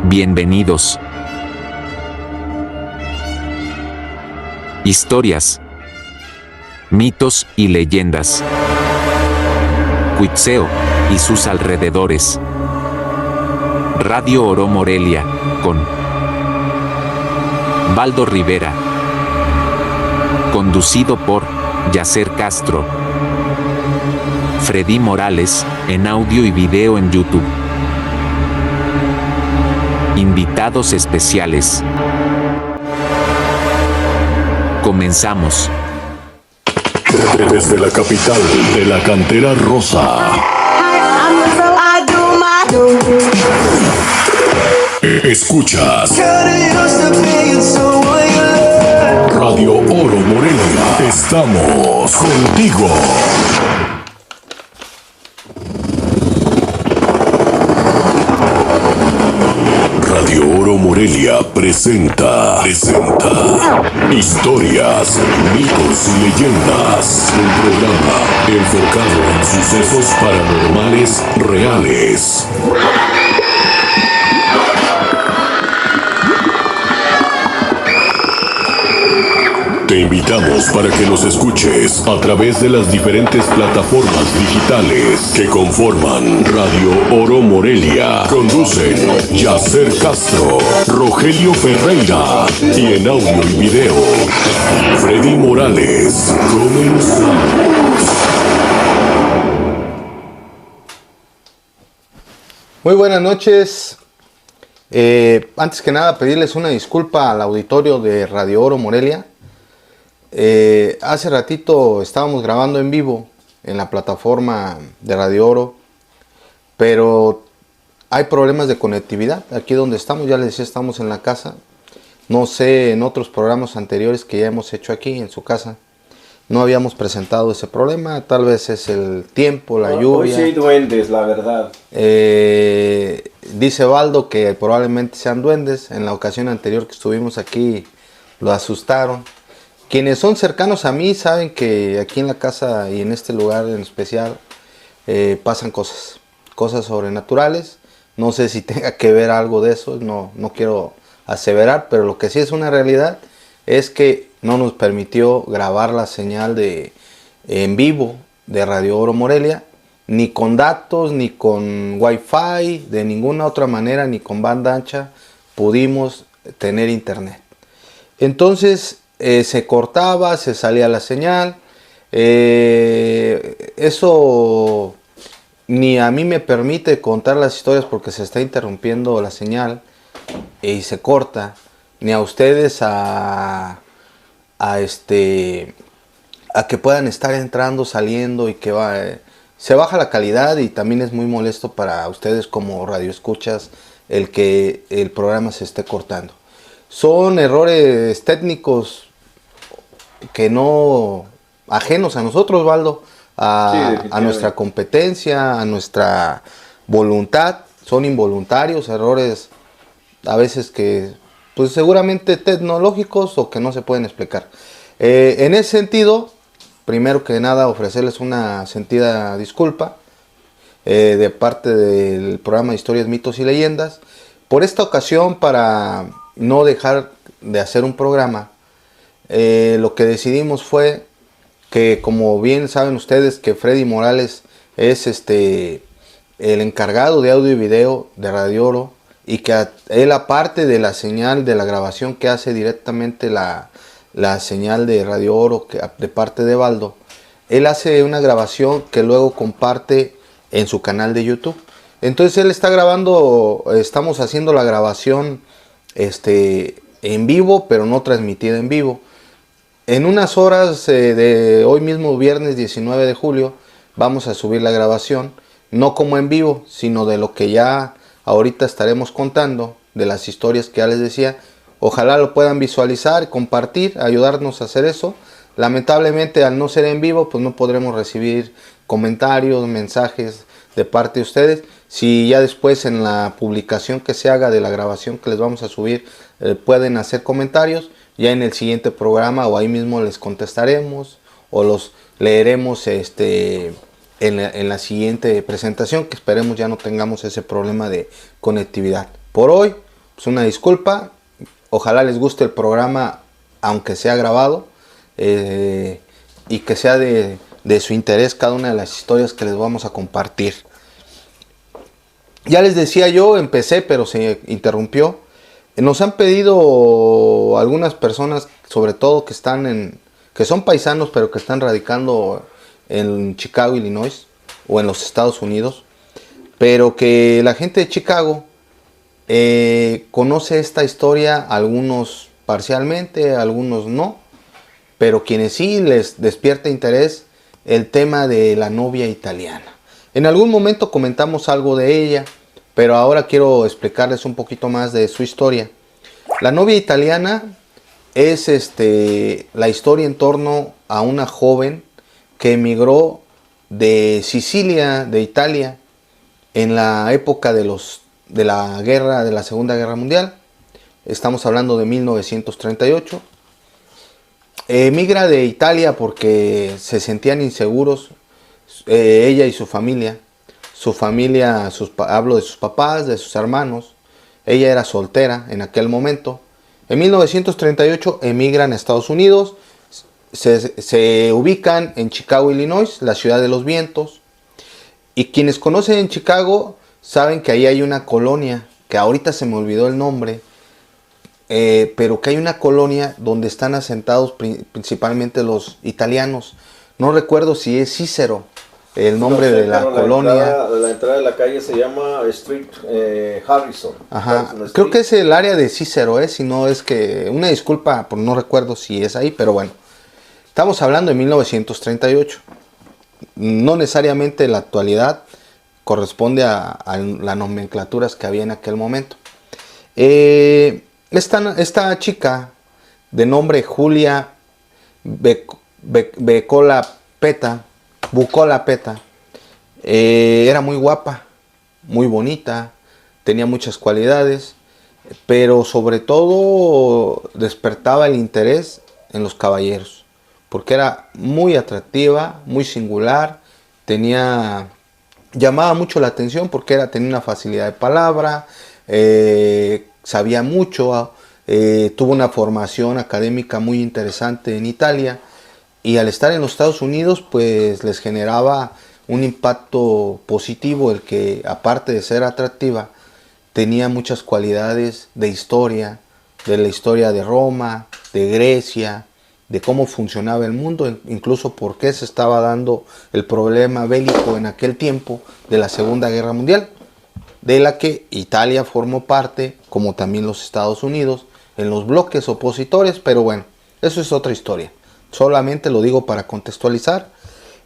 Bienvenidos. Historias, mitos y leyendas. Cuitzeo y sus alrededores. Radio Oro Morelia, con Baldo Rivera. Conducido por Yacer Castro. Freddy Morales, en audio y video en YouTube. Invitados especiales. Comenzamos. Desde la capital de la cantera rosa. Escuchas Radio Oro Morelia. Estamos contigo. Radio Oro Morelia presenta historias, mitos y leyendas. Un programa enfocado en sucesos paranormales reales. Te invitamos para que nos escuches a través de las diferentes plataformas digitales que conforman Radio Oro Morelia. Conducen Yacer Castro, Rogelio Ferreira y en audio y video, Freddy Morales. Comenzamos. Muy buenas noches. Antes que nada, pedirles una disculpa al auditorio de Radio Oro Morelia. Hace ratito estábamos grabando en vivo en la plataforma de Radio Oro, pero hay problemas de conectividad aquí donde estamos. Ya les decía, estamos en la casa. No sé, en otros programas anteriores que ya hemos hecho aquí en su casa no habíamos presentado ese problema. Tal vez es el tiempo, la lluvia. Hoy sí hay duendes, la verdad. Dice Baldo que probablemente sean duendes. En la ocasión anterior que estuvimos aquí lo asustaron. Quienes son cercanos a mí saben que aquí en la casa y en este lugar en especial pasan cosas sobrenaturales. No sé si tenga que ver algo de eso, no quiero aseverar, pero lo que sí es una realidad es que no nos permitió grabar la señal en vivo de Radio Oro Morelia, ni con datos, ni con Wi-Fi, de ninguna otra manera, ni con banda ancha pudimos tener internet. Entonces se cortaba, se salía la señal. Eso ni a mí me permite contar las historias porque se está interrumpiendo la señal y se corta, ni a ustedes a que puedan estar entrando, saliendo y que se baja la calidad, y también es muy molesto para ustedes como radioescuchas el que el programa se esté cortando. Son errores técnicos que no ajenos a nosotros, Baldo, a nuestra competencia, a nuestra voluntad. Son involuntarios, errores a veces que pues seguramente tecnológicos o que no se pueden explicar. En ese sentido, primero que nada ofrecerles una sentida disculpa de parte del programa de Historias, Mitos y Leyendas. Por esta ocasión, para no dejar de hacer un programa, lo que decidimos fue que, como bien saben ustedes, que Freddy Morales es el encargado de audio y video de Radio Oro, y que él, aparte de la señal de la grabación que hace directamente la señal de Radio Oro de parte de Baldo, él hace una grabación que luego comparte en su canal de YouTube. Entonces él está grabando, estamos haciendo la grabación en vivo, pero no transmitida en vivo. En unas horas de hoy mismo, viernes 19 de julio, vamos a subir la grabación, no como en vivo, sino de lo que ya ahorita estaremos contando, de las historias que ya les decía. Ojalá lo puedan visualizar, compartir, ayudarnos a hacer eso. Lamentablemente, al no ser en vivo, pues no podremos recibir comentarios, mensajes de parte de ustedes. Si ya después en la publicación que se haga de la grabación que les vamos a subir pueden hacer comentarios, ya en el siguiente programa o ahí mismo les contestaremos o los leeremos en la siguiente presentación, que esperemos ya no tengamos ese problema de conectividad. Por hoy pues una disculpa. Ojalá les guste el programa, aunque sea grabado, y que sea de su interés cada una de las historias que les vamos a compartir. Ya les decía yo, empecé, pero se interrumpió. Nos han pedido algunas personas, sobre todo que son paisanos, pero que están radicando en Chicago, Illinois, o en los Estados Unidos, pero que la gente de Chicago conoce esta historia, algunos parcialmente, algunos no, pero quienes sí les despierta interés el tema de la novia italiana. En algún momento comentamos algo de ella, pero ahora quiero explicarles un poquito más de su historia. La novia italiana es la historia en torno a una joven que emigró de Sicilia, de Italia, en la época de la Segunda Guerra Mundial. Estamos hablando de 1938. Emigra de Italia porque se sentían inseguros, ella y su familia. Hablo de sus papás, de sus hermanos. Ella era soltera en aquel momento. En 1938 emigran a Estados Unidos. Se ubican en Chicago, Illinois, la ciudad de los vientos. Y quienes conocen Chicago saben que ahí hay una colonia, que ahorita se me olvidó el nombre, pero que hay una colonia donde están asentados principalmente los italianos. No recuerdo si es Cícero el nombre de la colonia. La entrada de la calle se llama Street Harrison. Ajá. Harrison Street. Creo que es el área de Cícero, si no es que... Una disculpa, no recuerdo si es ahí, pero bueno. Estamos hablando de 1938. No necesariamente la actualidad corresponde a las nomenclaturas que había en aquel momento. Esta chica de nombre Julia Bucola Peta, era muy guapa, muy bonita, tenía muchas cualidades, pero sobre todo despertaba el interés en los caballeros, porque era muy atractiva, muy singular, llamaba mucho la atención porque tenía una facilidad de palabra, sabía mucho, tuvo una formación académica muy interesante en Italia, y al estar en los Estados Unidos pues les generaba un impacto positivo el que, aparte de ser atractiva, tenía muchas cualidades de la historia de Roma, de Grecia, de cómo funcionaba el mundo, incluso por qué se estaba dando el problema bélico en aquel tiempo de la Segunda Guerra Mundial, de la que Italia formó parte, como también los Estados Unidos, en los bloques opositores, pero bueno, eso es otra historia. Solamente lo digo para contextualizar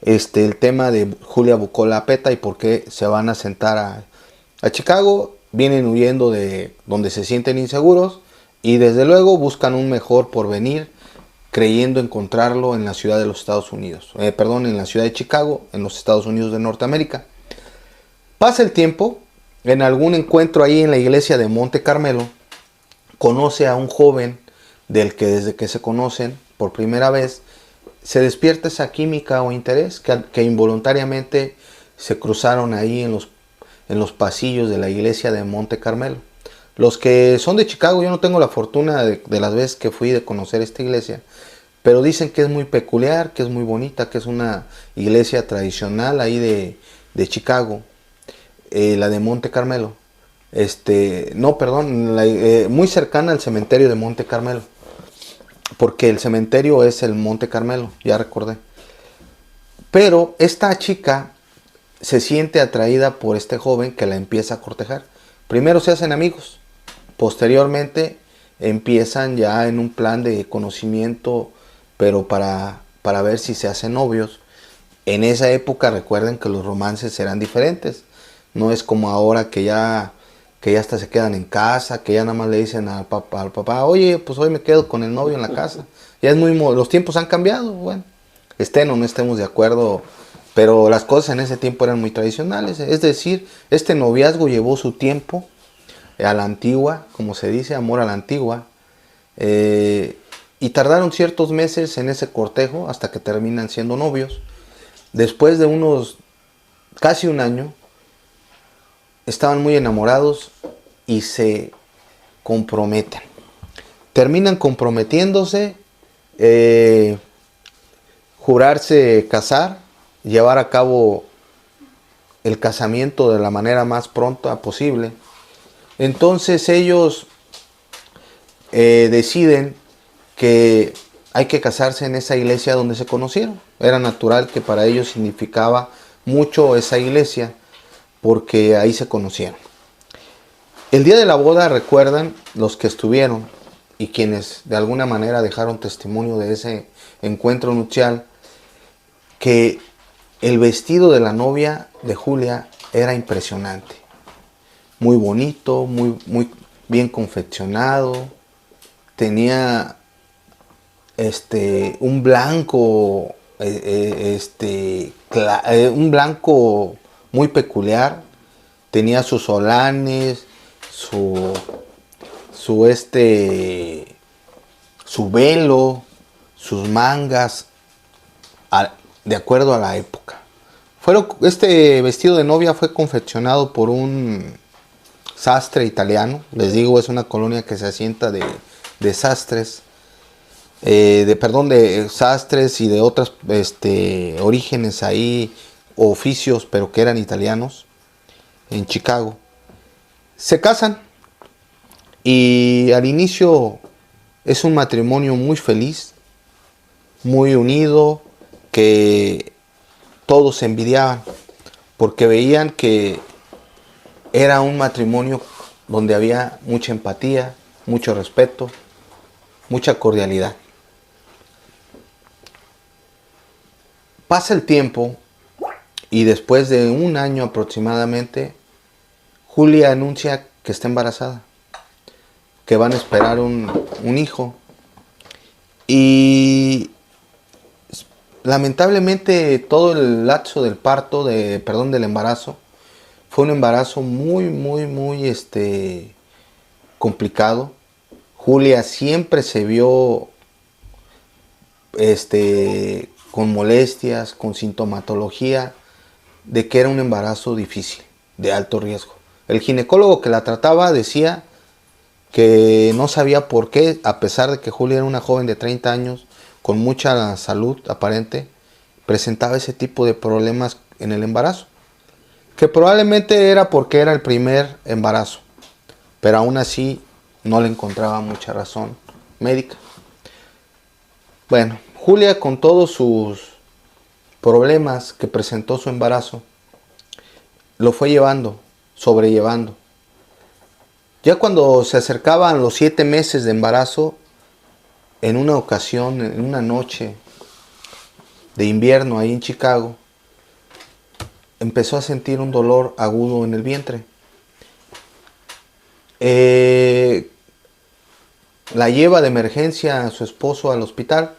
el tema de Julia Bucola Peta y por qué se van a sentar a Chicago. Vienen huyendo de donde se sienten inseguros y desde luego buscan un mejor porvenir, creyendo encontrarlo en la ciudad de los Estados Unidos. En la ciudad de Chicago, en los Estados Unidos de Norteamérica. Pasa el tiempo, en algún encuentro ahí en la iglesia de Monte Carmelo, conoce a un joven del que desde que se conocen por primera vez, se despierta esa química o interés que involuntariamente se cruzaron ahí en los pasillos de la iglesia de Monte Carmelo. Los que son de Chicago, yo no tengo la fortuna de las veces que fui de conocer esta iglesia, pero dicen que es muy peculiar, que es muy bonita, que es una iglesia tradicional ahí de Chicago, la de Monte Carmelo. Muy cercana al cementerio de Monte Carmelo, porque el cementerio es el Monte Carmelo, ya recordé. Pero esta chica se siente atraída por este joven que la empieza a cortejar. Primero se hacen amigos, posteriormente empiezan ya en un plan de conocimiento, pero para ver si se hacen novios. En esa época recuerden que los romances eran diferentes, no es como ahora que ya hasta se quedan en casa, que ya nada más le dicen al papá, oye, pues hoy me quedo con el novio en la casa. Ya los tiempos han cambiado, bueno, estén o no estemos de acuerdo, pero las cosas en ese tiempo eran muy tradicionales. Es decir, este noviazgo llevó su tiempo, a la antigua, como se dice, amor a la antigua, y tardaron ciertos meses en ese cortejo hasta que terminan siendo novios. Después de casi un año, estaban muy enamorados y se comprometen. Terminan comprometiéndose, jurarse casar, llevar a cabo el casamiento de la manera más pronta posible. Entonces ellos deciden que hay que casarse en esa iglesia donde se conocieron. Era natural que para ellos significaba mucho esa iglesia porque ahí se conocieron. El día de la boda, recuerdan los que estuvieron y quienes de alguna manera dejaron testimonio de ese encuentro nupcial, que el vestido de la novia de Julia era impresionante. Muy bonito, muy bien confeccionado. Tenía un blanco, un blanco muy peculiar. Tenía sus solanes, su velo, sus mangas, de acuerdo a la época. Este vestido de novia fue confeccionado por un sastre italiano. Les digo, es una colonia que se asienta de sastres, de sastres y de otros orígenes ahí, oficios, pero que eran italianos, en Chicago. Se casan y al inicio es un matrimonio muy feliz, muy unido, que todos se envidiaban porque veían que era un matrimonio donde había mucha empatía, mucho respeto, mucha cordialidad. Pasa el tiempo y después de un año aproximadamente, Julia anuncia que está embarazada, que van a esperar un hijo. Y lamentablemente todo el lapso del parto, del embarazo, fue un embarazo muy complicado. Julia siempre se vio con molestias, con sintomatología de que era un embarazo difícil, de alto riesgo. El ginecólogo que la trataba decía que no sabía por qué, a pesar de que Julia era una joven de 30 años, con mucha salud aparente, presentaba ese tipo de problemas en el embarazo. Que probablemente era porque era el primer embarazo, pero aún así no le encontraba mucha razón médica. Bueno, Julia, con todos sus problemas que presentó su embarazo, lo fue sobrellevando. Ya cuando se acercaban los 7 meses de embarazo, en una ocasión, en una noche de invierno ahí en Chicago, empezó a sentir un dolor agudo en el vientre. La lleva de emergencia a su esposo al hospital,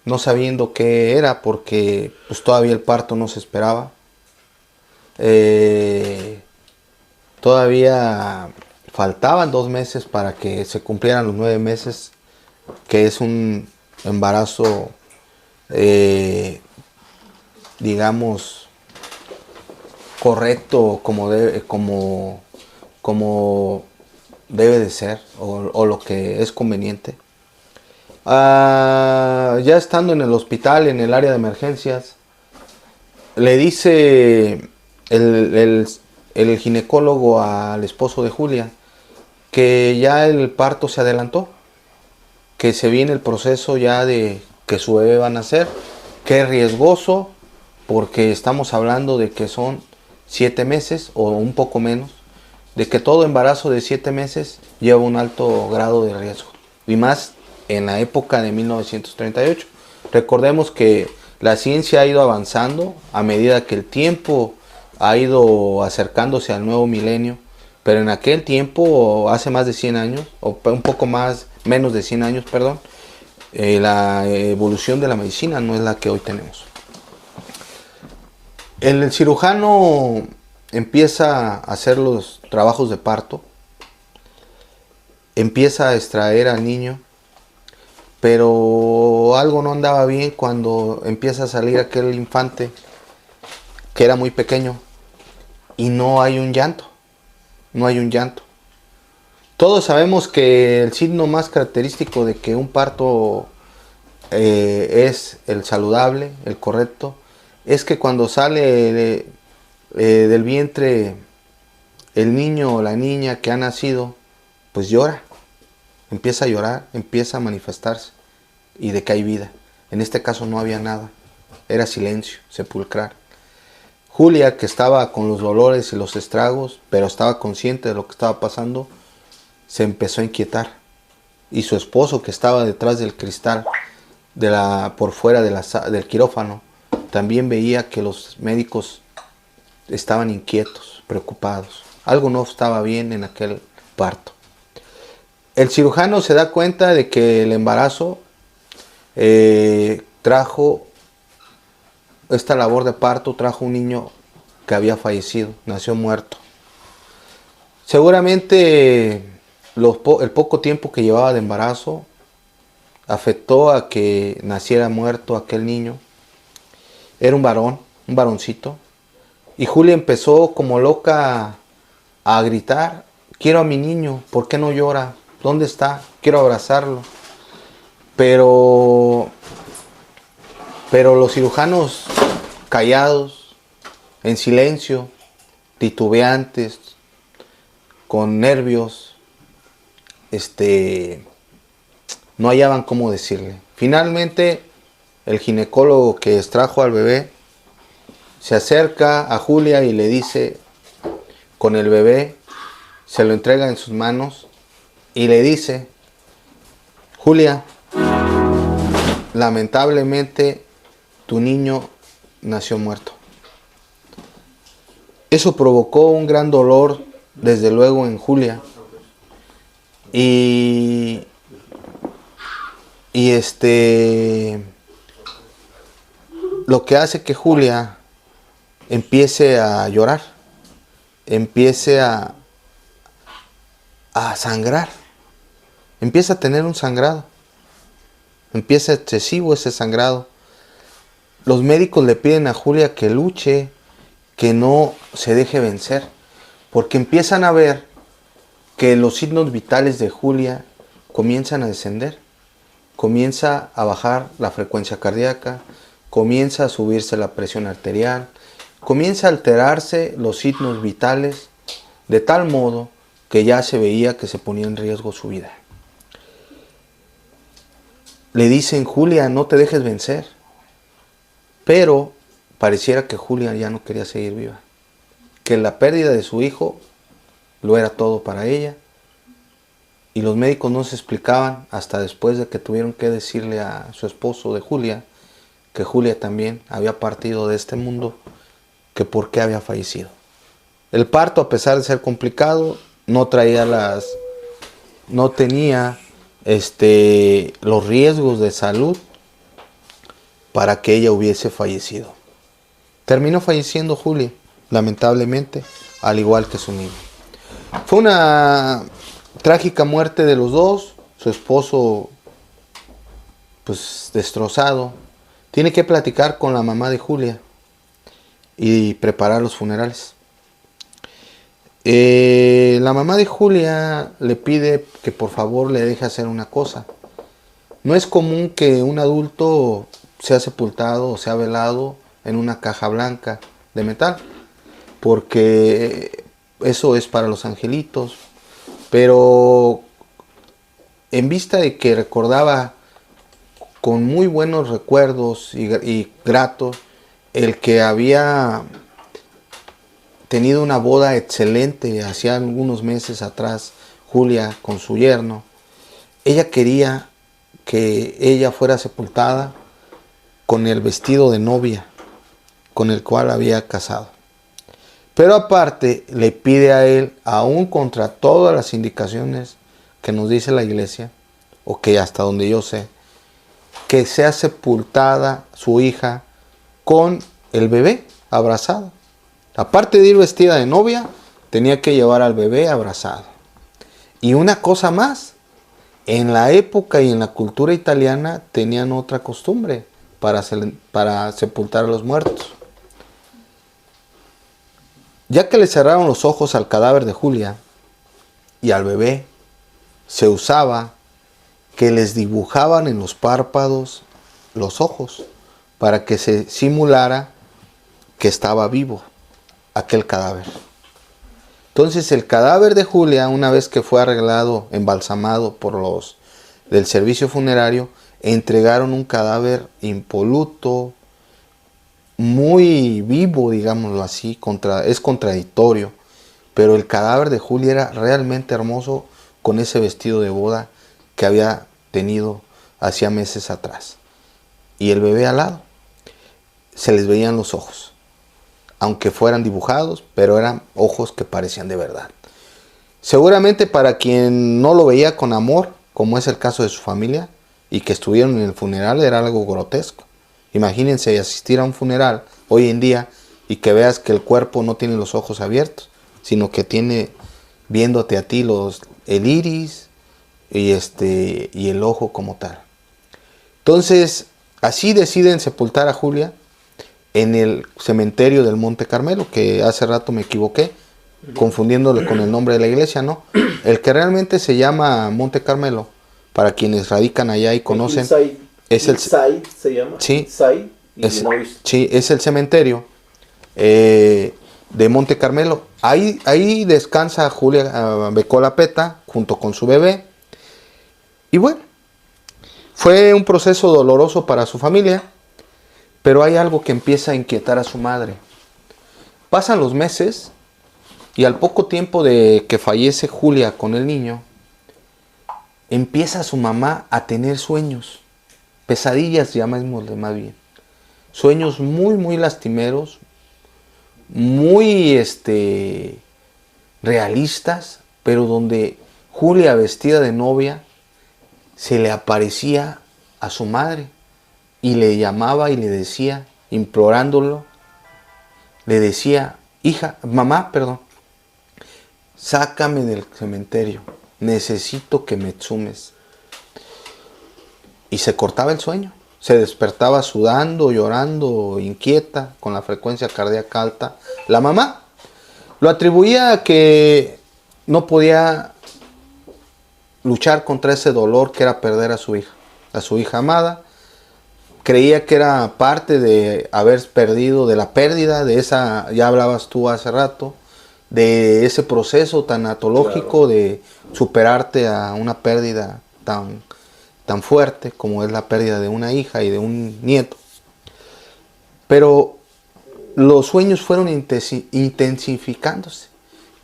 no sabiendo qué era, porque pues todavía el parto no se esperaba. Todavía faltaban 2 meses para que se cumplieran los 9 meses, que es un embarazo, digamos, correcto, como debe de ser, o lo que es conveniente. Ya estando en el hospital, en el área de emergencias, le dice el ginecólogo al esposo de Julia que ya el parto se adelantó, que se viene el proceso ya de que su bebé va a nacer, que es riesgoso porque estamos hablando de que son 7 meses o un poco menos, de que todo embarazo de 7 meses lleva un alto grado de riesgo, y más en la época de 1938. Recordemos que la ciencia ha ido avanzando a medida que el tiempo ha ido acercándose al nuevo milenio, pero en aquel tiempo, hace más de 100 años, o un poco menos de 100 años, perdón, la evolución de la medicina no es la que hoy tenemos. El cirujano empieza a hacer los trabajos de parto, empieza a extraer al niño, pero algo no andaba bien cuando empieza a salir aquel infante que era muy pequeño y no hay un llanto. Todos sabemos que el signo más característico de que un parto es el saludable, el correcto, es que cuando sale del vientre el niño o la niña que ha nacido, pues llora, empieza a llorar, empieza a manifestarse y de que hay vida. En este caso no había nada, era silencio sepulcral. Julia, que estaba con los dolores y los estragos, pero estaba consciente de lo que estaba pasando, se empezó a inquietar. Y su esposo, que estaba detrás del cristal, por fuera del quirófano, también veía que los médicos estaban inquietos, preocupados. Algo no estaba bien en aquel parto. El cirujano se da cuenta de que el embarazo esta labor de parto trajo un niño que había fallecido, nació muerto. Seguramente el poco tiempo que llevaba de embarazo afectó a que naciera muerto aquel niño. Era un varoncito. Y Julia empezó como loca a gritar: quiero a mi niño, ¿por qué no llora? ¿Dónde está? Quiero abrazarlo. Pero los cirujanos, callados, en silencio, titubeantes, con nervios, no hallaban cómo decirle. Finalmente, el ginecólogo que extrajo al bebé se acerca a Julia y le dice, con el bebé, se lo entrega en sus manos y le dice: Julia, lamentablemente tu niño nació muerto. Eso provocó un gran dolor, desde luego, en Julia. Y lo que hace que Julia empiece a llorar, empiece a sangrar, empieza a tener un sangrado, empieza excesivo ese sangrado. Los médicos le piden a Julia que luche, que no se deje vencer, porque empiezan a ver que los signos vitales de Julia comienzan a descender, comienza a bajar la frecuencia cardíaca, comienza a subirse la presión arterial, comienza a alterarse los signos vitales de tal modo que ya se veía que se ponía en riesgo su vida. Le dicen: Julia, no te dejes vencer. Pero pareciera que Julia ya no quería seguir viva, que la pérdida de su hijo lo era todo para ella, y los médicos no se explicaban hasta después de que tuvieron que decirle a su esposo de Julia que Julia también había partido de este mundo, que por qué había fallecido. El parto, a pesar de ser complicado, no tenía los riesgos de salud para que ella hubiese fallecido. Terminó falleciendo Julia, lamentablemente, al igual que su niño. Fue una trágica muerte de los dos. Su esposo, pues, destrozado, tiene que platicar con la mamá de Julia y preparar los funerales. La mamá de Julia le pide que por favor le deje hacer una cosa. No es común que un adulto sea sepultado o sea velado en una caja blanca de metal, porque eso es para los angelitos. Pero en vista de que recordaba con muy buenos recuerdos y gratos el que había tenido una boda excelente hacía algunos meses atrás, Julia con su yerno, ella quería que ella fuera sepultada con el vestido de novia con el cual había casado. Pero aparte le pide a él, aún contra todas las indicaciones que nos dice la iglesia, o que hasta donde yo sé, que sea sepultada su hija con el bebé abrazado. Aparte de ir vestida de novia, tenía que llevar al bebé abrazado. Y una cosa más, en la época y en la cultura italiana tenían otra costumbre para sepultar a los muertos. Ya que le cerraron los ojos al cadáver de Julia y al bebé, se usaba que les dibujaban en los párpados los ojos para que se simulara que estaba vivo aquel cadáver. Entonces el cadáver de Julia, una vez que fue arreglado, embalsamado por los del servicio funerario, entregaron un cadáver impoluto, muy vivo, digámoslo así, es contradictorio, pero el cadáver de Julia era realmente hermoso con ese vestido de boda que había tenido hacía meses atrás. Y el bebé al lado, se les veían los ojos, aunque fueran dibujados, pero eran ojos que parecían de verdad. Seguramente para quien no lo veía con amor, como es el caso de su familia, y que estuvieron en el funeral, era algo grotesco. Imagínense asistir a un funeral hoy en día y que veas que el cuerpo no tiene los ojos abiertos, sino que tiene viéndote a ti el iris y el ojo como tal. Entonces, así deciden sepultar a Julia en el cementerio del Monte Carmelo, que hace rato me equivoqué, confundiéndole con el nombre de la iglesia, ¿no? El que realmente se llama Monte Carmelo, para quienes radican allá y conocen, es el se llama. Sí, Illinois. sí, es el cementerio de Monte Carmelo. Ahí descansa Julia Becola Peta junto con su bebé. Y bueno, fue un proceso doloroso para su familia, pero hay algo que empieza a inquietar a su madre. Pasan los meses y al poco tiempo de que fallece Julia con el niño, empieza su mamá a tener sueños, pesadillas, llamémosle más bien. Sueños muy, muy lastimeros, muy realistas, pero donde Julia, vestida de novia, se le aparecía a su madre y le llamaba y le decía, implorándolo, le decía, mamá, sácame del cementerio, necesito que me exhumes. Y se cortaba el sueño, se despertaba sudando, llorando, inquieta, con la frecuencia cardíaca alta. La mamá lo atribuía a que no podía luchar contra ese dolor que era perder a su hija amada. Creía que era parte de haber perdido, de la pérdida, de esa, ya hablabas tú hace rato, de ese proceso tan atológico, claro, de superarte a una pérdida tan fuerte como es la pérdida de una hija y de un nieto. Pero los sueños fueron intensificándose.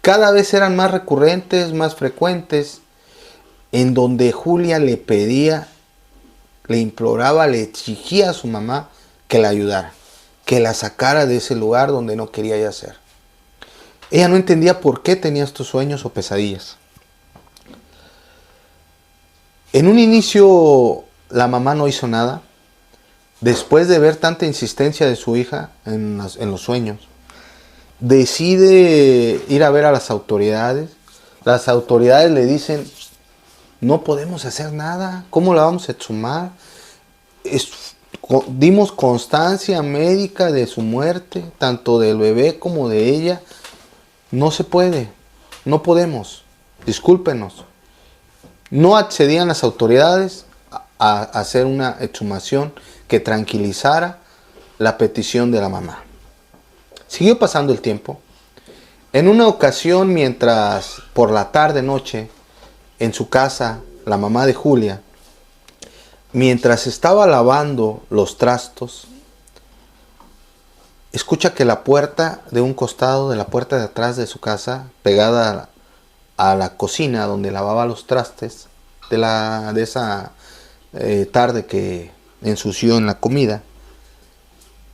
Cada vez eran más recurrentes, más frecuentes, en donde Julia le pedía, le imploraba, le exigía a su mamá que la ayudara, que la sacara de ese lugar donde no quería ya ser. Ella no entendía por qué tenía estos sueños o pesadillas. En un inicio la mamá no hizo nada. Después de ver tanta insistencia de su hija en los sueños, decide ir a ver a las autoridades. Las autoridades le dicen, no podemos hacer nada, ¿cómo la vamos a exhumar? Dimos constancia médica de su muerte, tanto del bebé como de ella. No se puede, no podemos, discúlpenos. No accedían las autoridades a hacer una exhumación que tranquilizara la petición de la mamá. Siguió pasando el tiempo. En una ocasión, mientras por la tarde-noche, en su casa, la mamá de Julia, mientras estaba lavando los trastos, escucha que la puerta de un costado, de la puerta de atrás de su casa, pegada a la cocina donde lavaba los trastes, de esa tarde que ensució en la comida,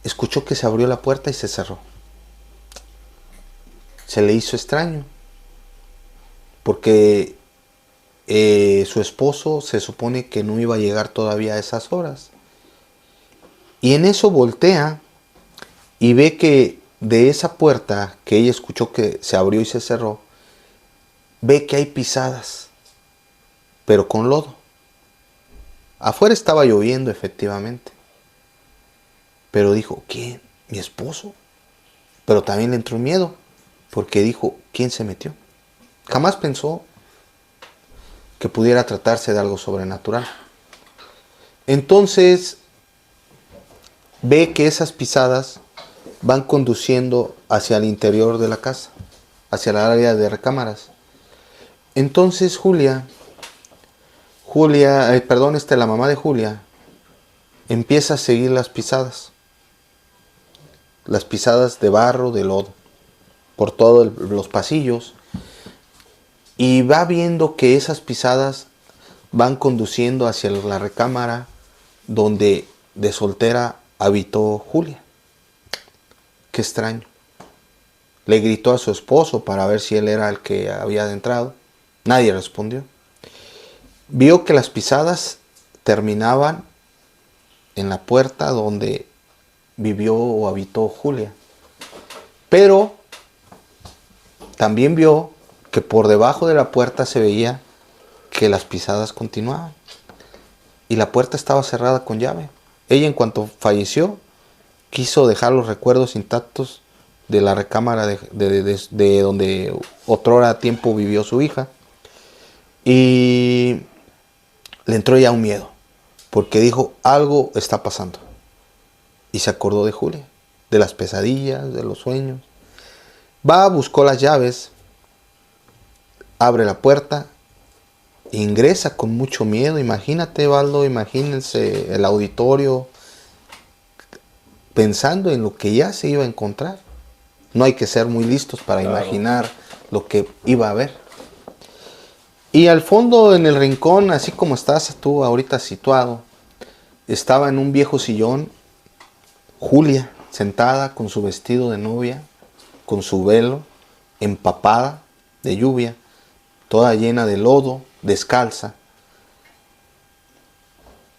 escuchó que se abrió la puerta y se cerró. Se le hizo extraño, porque su esposo se supone que no iba a llegar todavía a esas horas. Y en eso voltea y ve que de esa puerta que ella escuchó que se abrió y se cerró, ve que hay pisadas, pero con lodo. Afuera estaba lloviendo efectivamente. Pero dijo, ¿quién? ¿Mi esposo? Pero también le entró miedo, porque dijo, ¿quién se metió? Jamás pensó que pudiera tratarse de algo sobrenatural. Entonces ve que esas pisadas van conduciendo hacia el interior de la casa, hacia el área de recámaras. Entonces la mamá de Julia empieza a seguir las pisadas de barro, de lodo, por todos los pasillos, y va viendo que esas pisadas van conduciendo hacia la recámara donde de soltera habitó Julia. Qué extraño. Le gritó a su esposo para ver si él era el que había adentrado. Nadie respondió. Vio que las pisadas terminaban en la puerta donde vivió o habitó Julia. Pero también vio que por debajo de la puerta se veía que las pisadas continuaban. Y la puerta estaba cerrada con llave. Ella, en cuanto falleció, quiso dejar los recuerdos intactos de la recámara de donde otrora tiempo vivió su hija. Y le entró ya un miedo, porque dijo, algo está pasando. Y se acordó de Julia, de las pesadillas, de los sueños. Buscó las llaves, abre la puerta, ingresa con mucho miedo. Imagínate, Baldo, imagínense el auditorio pensando en lo que ya se iba a encontrar. No hay que ser muy listos para imaginar lo que iba a ver. Y al fondo, en el rincón, así como estás tú ahorita situado, estaba en un viejo sillón Julia, sentada con su vestido de novia, con su velo, empapada de lluvia, toda llena de lodo, descalza.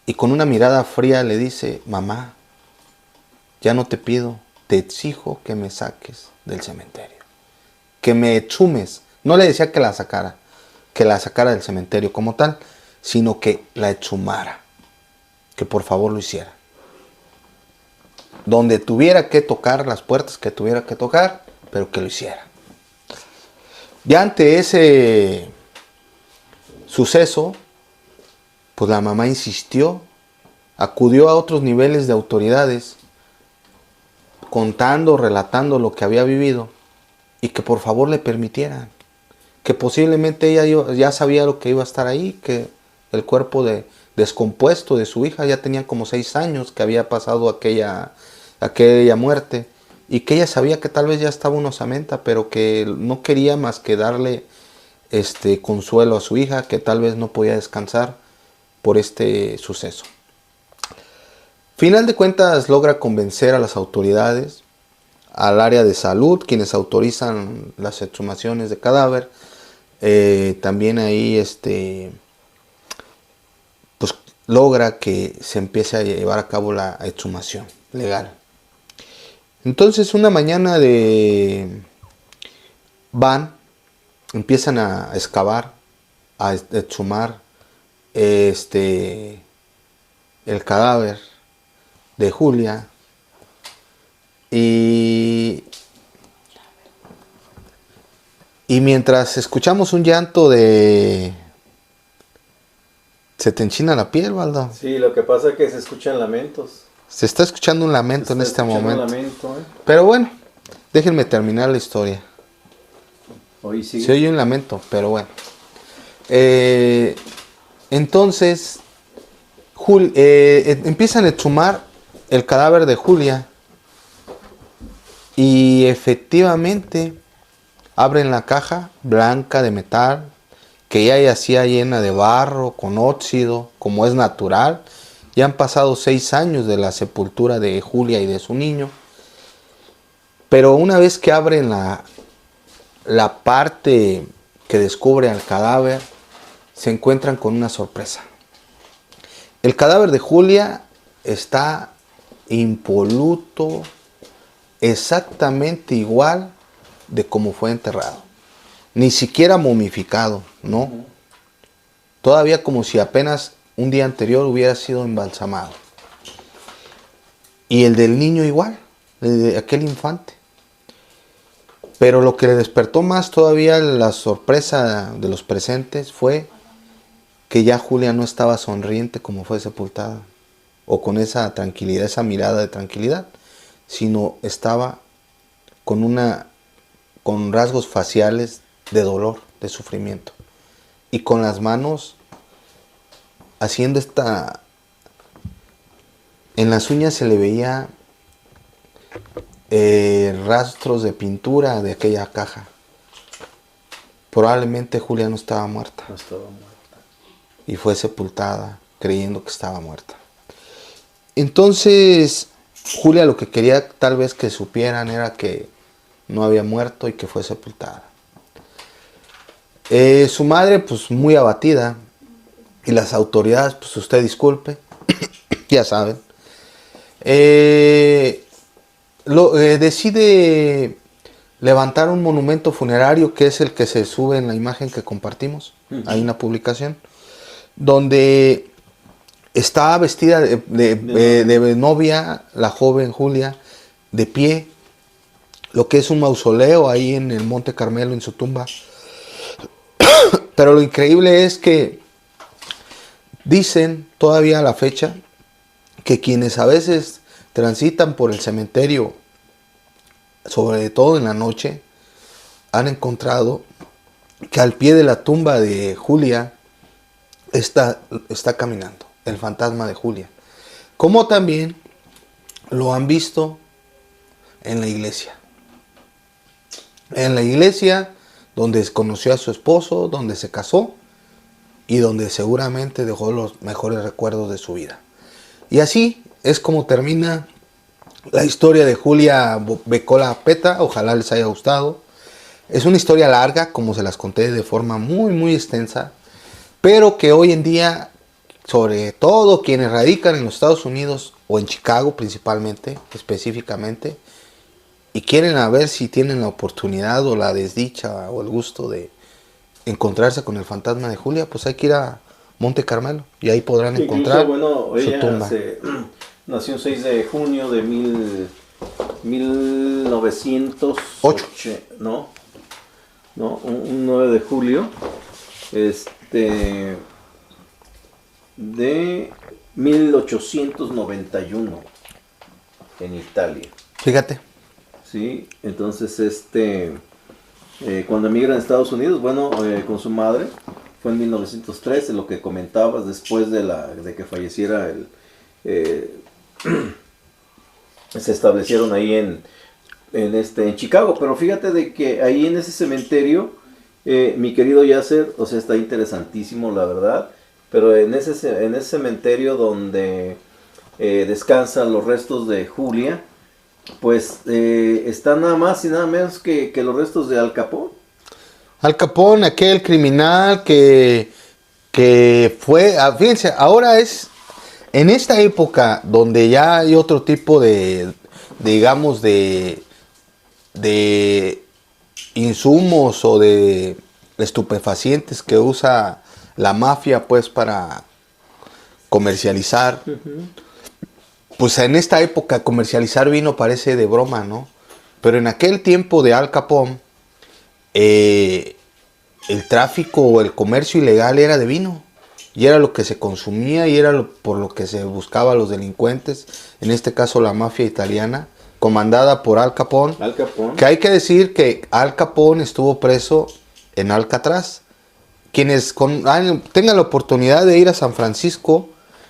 Y con una mirada fría le dice, mamá, ya no te pido, te exijo que me saques del cementerio, que me exhumes. No le decía que la sacara del cementerio como tal, sino que la exhumara, que por favor lo hiciera. Donde tuviera que tocar, las puertas que tuviera que tocar, pero que lo hiciera. Ya ante ese suceso, pues la mamá insistió, acudió a otros niveles de autoridades, contando, relatando lo que había vivido, y que por favor le permitieran, que posiblemente ella ya sabía lo que iba a estar ahí, que el cuerpo descompuesto de su hija ya tenía como 6 años que había pasado aquella muerte, y que ella sabía que tal vez ya estaba una osamenta, pero que no quería más que darle consuelo a su hija, que tal vez no podía descansar por este suceso. Final de cuentas logra convencer a las autoridades, al área de salud, quienes autorizan las exhumaciones de cadáver. También ahí pues logra que se empiece a llevar a cabo la exhumación legal. Entonces una mañana empiezan a excavar, a exhumar el cadáver de Julia, y mientras escuchamos un llanto ¿se te enchina la piel, Baldo? Sí, lo que pasa es que se escuchan lamentos. Se está escuchando un lamento en este momento. Un lamento, ¿eh? Pero bueno, déjenme terminar la historia. Hoy sí. Se oye un lamento, pero bueno. Entonces, empiezan a exhumar el cadáver de Julia. Y efectivamente abren la caja blanca de metal, que ya yacía llena de barro, con óxido, como es natural. Ya han pasado 6 años de la sepultura de Julia y de su niño. Pero una vez que abren la parte que descubre al cadáver, se encuentran con una sorpresa. El cadáver de Julia está impoluto, exactamente igual de como fue enterrado. Ni siquiera momificado, ¿no? Todavía como si apenas un día anterior hubiera sido embalsamado. Y el del niño igual, el de aquel infante. Pero lo que le despertó más todavía la sorpresa de los presentes fue que ya Julia no estaba sonriente como fue sepultada, o con esa tranquilidad, esa mirada de tranquilidad, sino estaba con rasgos faciales de dolor, de sufrimiento, y con las manos haciendo en las uñas se le veía rastros de pintura de aquella caja. Probablemente Julia no estaba muerta. No estaba muerta. Y fue sepultada creyendo que estaba muerta. Entonces, Julia lo que quería tal vez que supieran era que no había muerto y que fue sepultada. Su madre, pues muy abatida, y las autoridades, pues usted disculpe, ya saben, decide levantar un monumento funerario, que es el que se sube en la imagen que compartimos. Hay una publicación donde está vestida de novia la joven Julia, de pie, lo que es un mausoleo ahí en el Monte Carmelo, en su tumba. Pero lo increíble es que dicen todavía a la fecha que quienes a veces transitan por el cementerio, sobre todo en la noche, han encontrado que al pie de la tumba de Julia está caminando el fantasma de Julia. Como también lo han visto en la iglesia. En la iglesia donde conoció a su esposo, donde se casó y donde seguramente dejó los mejores recuerdos de su vida. Y así es como termina la historia de Julia Becola Peta. Ojalá les haya gustado. Es una historia larga, como se las conté de forma muy, muy extensa, pero que hoy en día, sobre todo quienes radican en los Estados Unidos o en Chicago principalmente, específicamente, y quieren a ver si tienen la oportunidad o la desdicha o el gusto de encontrarse con el fantasma de Julia, pues hay que ir a Monte Carmelo y ahí podrán encontrar su tumba. Nació el 6 de junio de 1908, un 9 de julio de 1891 en Italia. Fíjate. Sí, entonces cuando emigra a Estados Unidos, con su madre, fue en 1913, lo que comentabas, después de que falleciera se establecieron ahí en Chicago. Pero fíjate de que ahí en ese cementerio, mi querido Yasser, o sea, está interesantísimo la verdad, pero en ese cementerio donde descansan los restos de Julia, pues están nada más y nada menos que los restos de Al Capone. Al Capone, aquel criminal que fue, fíjense, ahora es en esta época donde ya hay otro tipo de insumos o de estupefacientes que usa la mafia pues para comercializar. Pues en esta época comercializar vino parece de broma, ¿no? Pero en aquel tiempo de Al Capone, el tráfico o el comercio ilegal era de vino. Y era lo que se consumía y era por lo que se buscaba a los delincuentes. En este caso la mafia italiana, comandada por Al Capone. Al Capone. Que hay que decir que Al Capone estuvo preso en Alcatraz. Quienes tengan la oportunidad de ir a San Francisco,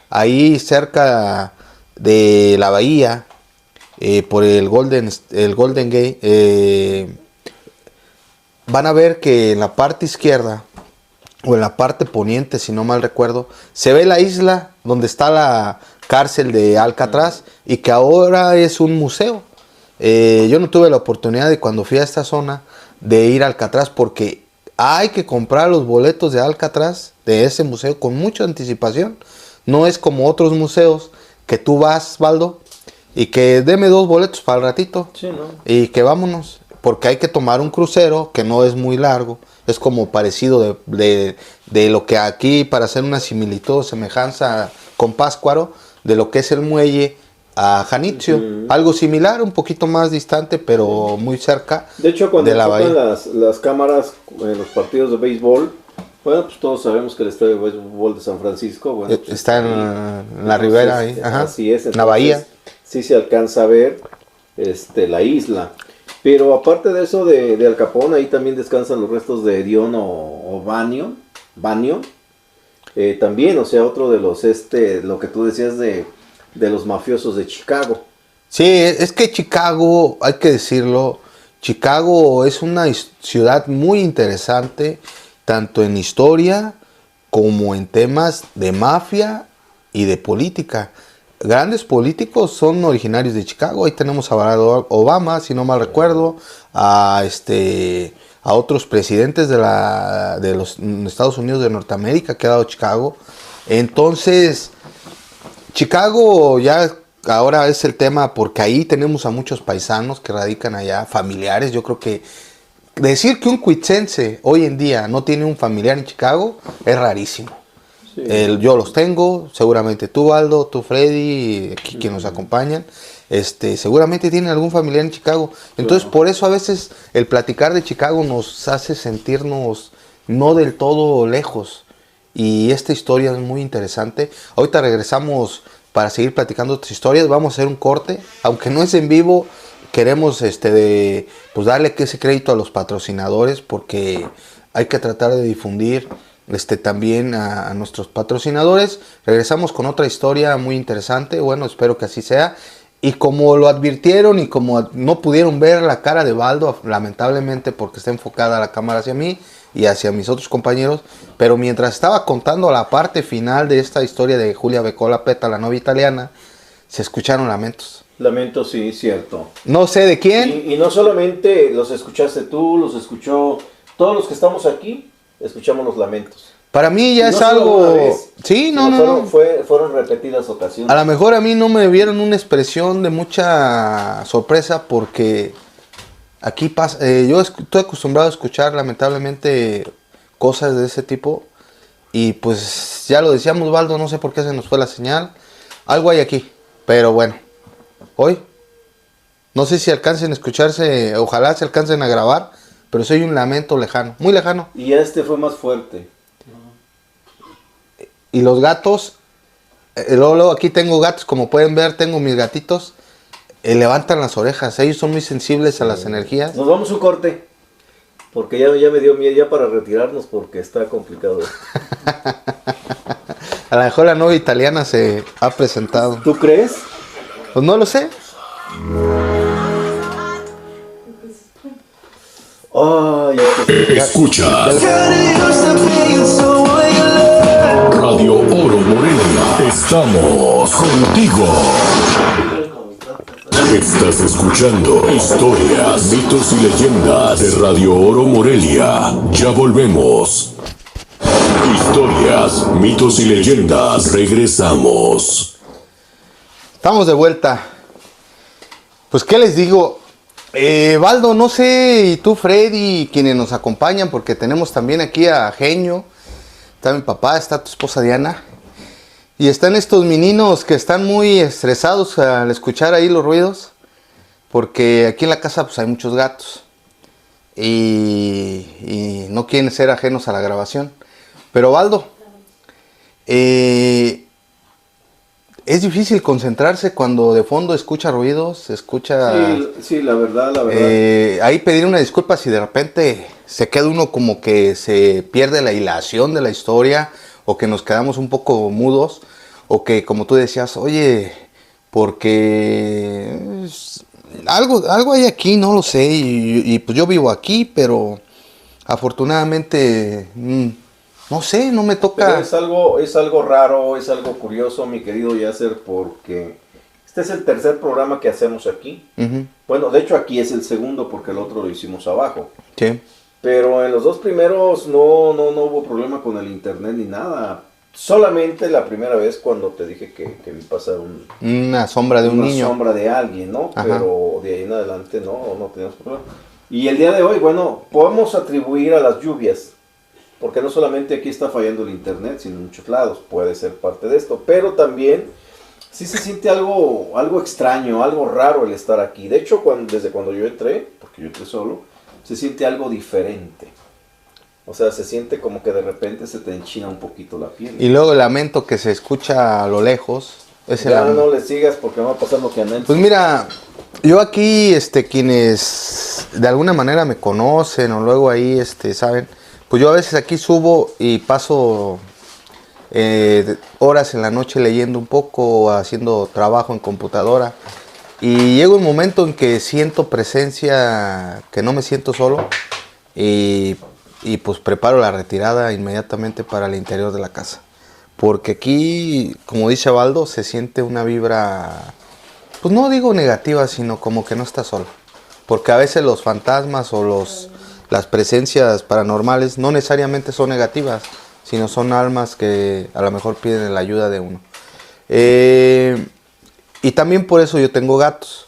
ahí cerca de la bahía, por el Golden Gate, van a ver que en la parte izquierda o en la parte poniente, si no mal recuerdo, se ve la isla donde está la cárcel de Alcatraz y que ahora es un museo. Yo no tuve la oportunidad de, cuando fui a esta zona, de ir a Alcatraz, porque hay que comprar los boletos de Alcatraz, de ese museo, con mucha anticipación. No es como otros museos que tú vas, Baldo, y que deme 2 boletos para el ratito, sí, ¿no? Y que vámonos, porque hay que tomar un crucero que no es muy largo. Es como parecido de lo que aquí, para hacer una similitud o semejanza con Pátzcuaro, de lo que es el muelle a Janitzio. Algo similar, un poquito más distante, pero muy cerca de hecho, cuando de la bahía. las cámaras en los partidos de béisbol, Bueno, pues todos sabemos que el Estadio de Béisbol de San Francisco, bueno, pues Está en la ribera ahí, ajá. Así es. En la bahía. Sí se alcanza a ver la isla. Pero aparte de eso de Al Capone, ahí también descansan los restos de Dion o Bannion. También, o sea, otro de los, lo que tú decías de los mafiosos de Chicago. Sí, es que Chicago, hay que decirlo, Chicago es una ciudad muy interesante, tanto en historia como en temas de mafia y de política. Grandes políticos son originarios de Chicago. Ahí tenemos a Barack Obama, si no mal recuerdo, a otros presidentes de los Estados Unidos de Norteamérica que ha dado Chicago. Entonces, Chicago ya ahora es el tema porque ahí tenemos a muchos paisanos que radican allá, familiares. Yo creo que decir que un cuitzense hoy en día no tiene un familiar en Chicago es rarísimo. Sí. Yo los tengo, seguramente tú, Aldo, tú, Freddy, aquí quienes nos acompañan, seguramente tienen algún familiar en Chicago. Entonces, claro, por eso a veces el platicar de Chicago nos hace sentirnos no del todo lejos. Y esta historia es muy interesante. Ahorita regresamos para seguir platicando otras historias. Vamos a hacer un corte, aunque no es en vivo. Queremos pues darle ese crédito a los patrocinadores, porque hay que tratar de difundir también a nuestros patrocinadores. Regresamos con otra historia muy interesante. Bueno, espero que así sea. Y como lo advirtieron y como no pudieron ver la cara de Baldo, lamentablemente, porque está enfocada la cámara hacia mí y hacia mis otros compañeros, pero mientras estaba contando la parte final de esta historia de Julia Becola Peta, la novia italiana, se escucharon lamentos. Lamentos, sí, cierto. No sé de quién. Y no solamente los escuchaste tú, los escuchó todos los que estamos aquí, escuchamos los lamentos. Para mí ya no es algo... Vez, sí, no. Fueron repetidas ocasiones. A lo mejor a mí no me vieron una expresión de mucha sorpresa, porque aquí pasa... yo estoy acostumbrado a escuchar lamentablemente cosas de ese tipo. Y pues ya lo decíamos, Baldo, no sé por qué se nos fue la señal. Algo hay aquí, pero bueno. Hoy, no sé si alcancen a escucharse, ojalá se alcancen a grabar, pero soy un lamento lejano, muy lejano. Y fue más fuerte. Y los gatos, luego aquí tengo gatos, como pueden ver, tengo mis gatitos, levantan las orejas, ellos son muy sensibles a las energías. Nos vamos a un corte, porque ya me dio miedo ya para retirarnos, porque está complicado. A lo mejor la novia italiana se ha presentado. ¿Tú crees? Pues no lo sé. Ay, escuchas Radio Oro Morelia. Estamos contigo. Estás escuchando historias, mitos y leyendas de Radio Oro Morelia. Ya volvemos. Historias, mitos y leyendas. Regresamos. Estamos de vuelta. Pues, ¿qué les digo? Baldo, no sé, y tú, Freddy, quienes nos acompañan, porque tenemos también aquí a Genio, está mi papá, está tu esposa Diana, y están estos meninos que están muy estresados al escuchar ahí los ruidos, porque aquí en la casa pues hay muchos gatos, y no quieren ser ajenos a la grabación. Pero Baldo, es difícil concentrarse cuando de fondo escucha ruidos, escucha... Sí, la verdad. Ahí pedir una disculpa si de repente se queda uno como que se pierde la hilación de la historia, o que nos quedamos un poco mudos, o que, como tú decías, oye, porque algo hay aquí, no lo sé, y pues yo vivo aquí, pero afortunadamente... no sé, no me toca. Pero es algo raro, es algo curioso, mi querido Yasser, porque este es el tercer programa que hacemos aquí. Uh-huh. Bueno, de hecho aquí es el segundo, porque el otro lo hicimos abajo. Sí. Pero en los dos primeros no hubo problema con el internet ni nada. Solamente la primera vez cuando te dije que me pasaba una sombra de un niño. Una sombra de alguien, ¿no? Ajá. Pero de ahí en adelante no teníamos problema. Y el día de hoy, bueno, podemos atribuir a las lluvias. Porque no solamente aquí está fallando el internet, sino en muchos lados puede ser parte de esto. Pero también sí se siente algo extraño, algo raro el estar aquí. De hecho, desde cuando yo entré, porque yo entré solo, se siente algo diferente. O sea, se siente como que de repente se te enchina un poquito la piel. Y luego el lamento que se escucha a lo lejos. Es el Ya lamento. no le sigas porque va a pasar lo que a Nancy. Pues mira, yo aquí, quienes de alguna manera me conocen o luego ahí, saben, pues yo a veces aquí subo y paso horas en la noche leyendo un poco, haciendo trabajo en computadora. Y llega un momento en que siento presencia, que no me siento solo y pues preparo la retirada inmediatamente para el interior de la casa. Porque aquí, como dice Baldo, se siente una vibra, pues no digo negativa, sino como que no está solo. Porque a veces los fantasmas o las presencias paranormales no necesariamente son negativas, sino son almas que a lo mejor piden la ayuda de uno. Y también por eso yo tengo gatos.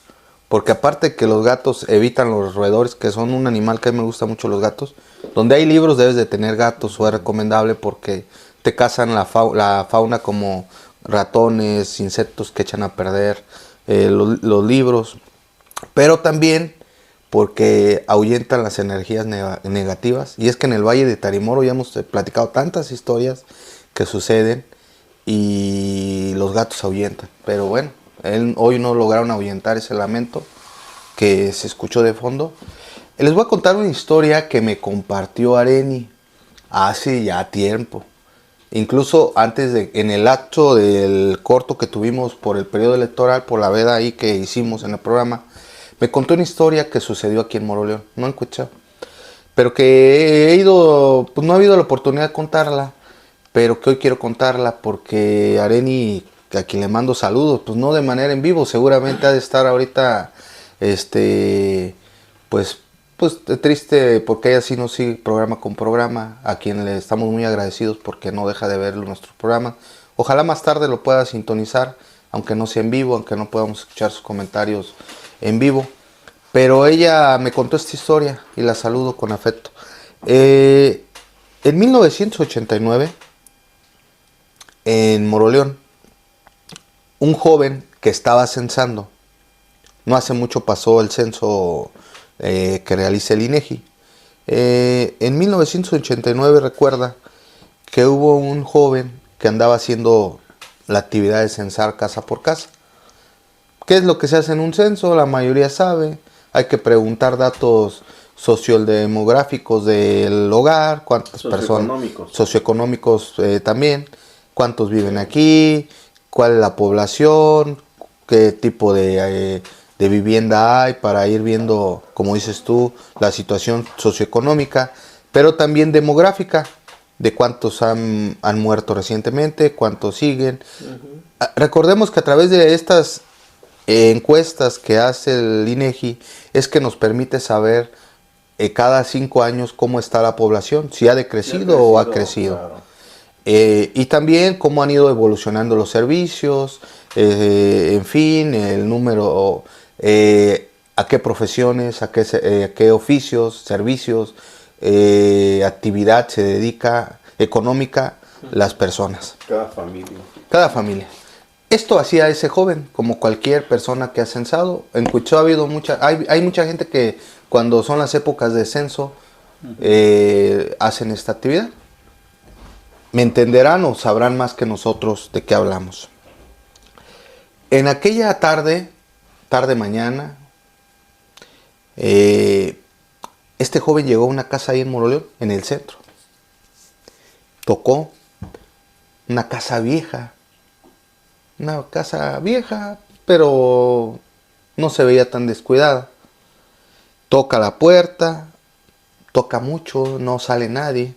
Porque aparte que los gatos evitan los roedores, que son un animal que a mí me gusta mucho los gatos, donde hay libros debes de tener gatos o es recomendable porque te cazan la fauna como ratones, insectos que echan a perder los libros, pero también porque ahuyentan las energías negativas. Y es que en el Valle de Tarimoro ya hemos platicado tantas historias que suceden y los gatos ahuyentan. Pero bueno, hoy no lograron ahuyentar ese lamento que se escuchó de fondo. Les voy a contar una historia que me compartió Areni hace ya tiempo. Incluso antes en el acto del corto que tuvimos por el periodo electoral, por la veda ahí que hicimos en el programa, me contó una historia que sucedió aquí en Moroleón, no en Cuitzeo, pero que he ido, pues no ha habido la oportunidad de contarla, pero que hoy quiero contarla porque Areni, a quien le mando saludos, pues no de manera en vivo, seguramente ha de estar ahorita, pues triste porque ella sí nos sigue programa con programa, a quien le estamos muy agradecidos porque no deja de ver nuestros programas. Ojalá más tarde lo pueda sintonizar, aunque no sea en vivo, aunque no podamos escuchar sus comentarios en vivo. Pero ella me contó esta historia y la saludo con afecto. En 1989, en Moroleón, un joven que estaba censando, no hace mucho pasó el censo que realiza el INEGI. En 1989 recuerda que hubo un joven que andaba haciendo la actividad de censar casa por casa. ¿Qué es lo que se hace en un censo? La mayoría sabe. Hay que preguntar datos sociodemográficos del hogar, cuántas personas, socioeconómicos también, cuántos viven aquí, cuál es la población, qué tipo de vivienda hay, para ir viendo, como dices tú, la situación socioeconómica, pero también demográfica, de cuántos han muerto recientemente, cuántos siguen. Recordemos que a través de estas encuestas que hace el INEGI es que nos permite saber cada 5 años cómo está la población, si ha decrecido o ha crecido. Claro. Y también cómo han ido evolucionando los servicios, en fin, el número, a qué profesiones, a qué oficios, servicios, actividad se dedica económica las personas. Cada familia. Cada familia. Esto hacía ese joven, como cualquier persona que ha censado. En Cuitzeo ha habido hay mucha gente que cuando son las épocas de censo hacen esta actividad. Me entenderán o sabrán más que nosotros de qué hablamos. En aquella tarde mañana, este joven llegó a una casa ahí en Moroleón, en el centro. Tocó una casa vieja, pero no se veía tan descuidada. Toca la puerta, toca mucho, no sale nadie.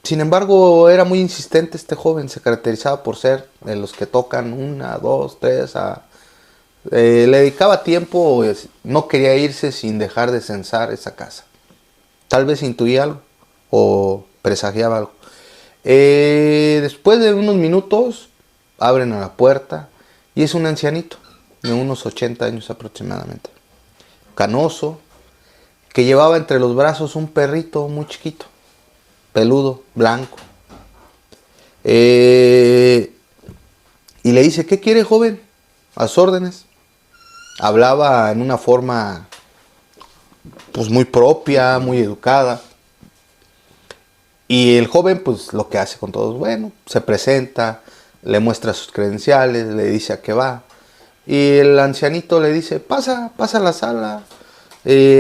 Sin embargo, era muy insistente este joven, se caracterizaba por ser de los que tocan 1, 2, 3, le dedicaba tiempo, no quería irse sin dejar de censar esa casa. Tal vez intuía algo o presagiaba algo. Después de unos minutos, abren a la puerta y es un ancianito de unos 80 años aproximadamente, canoso, que llevaba entre los brazos un perrito muy chiquito, peludo, blanco. Y le dice: ¿qué quiere, joven? A sus órdenes. Hablaba en una forma pues muy propia, muy educada. Y el joven, pues lo que hace con todos, bueno, se presenta, le muestra sus credenciales, le dice a qué va. Y el ancianito le dice, pasa a la sala,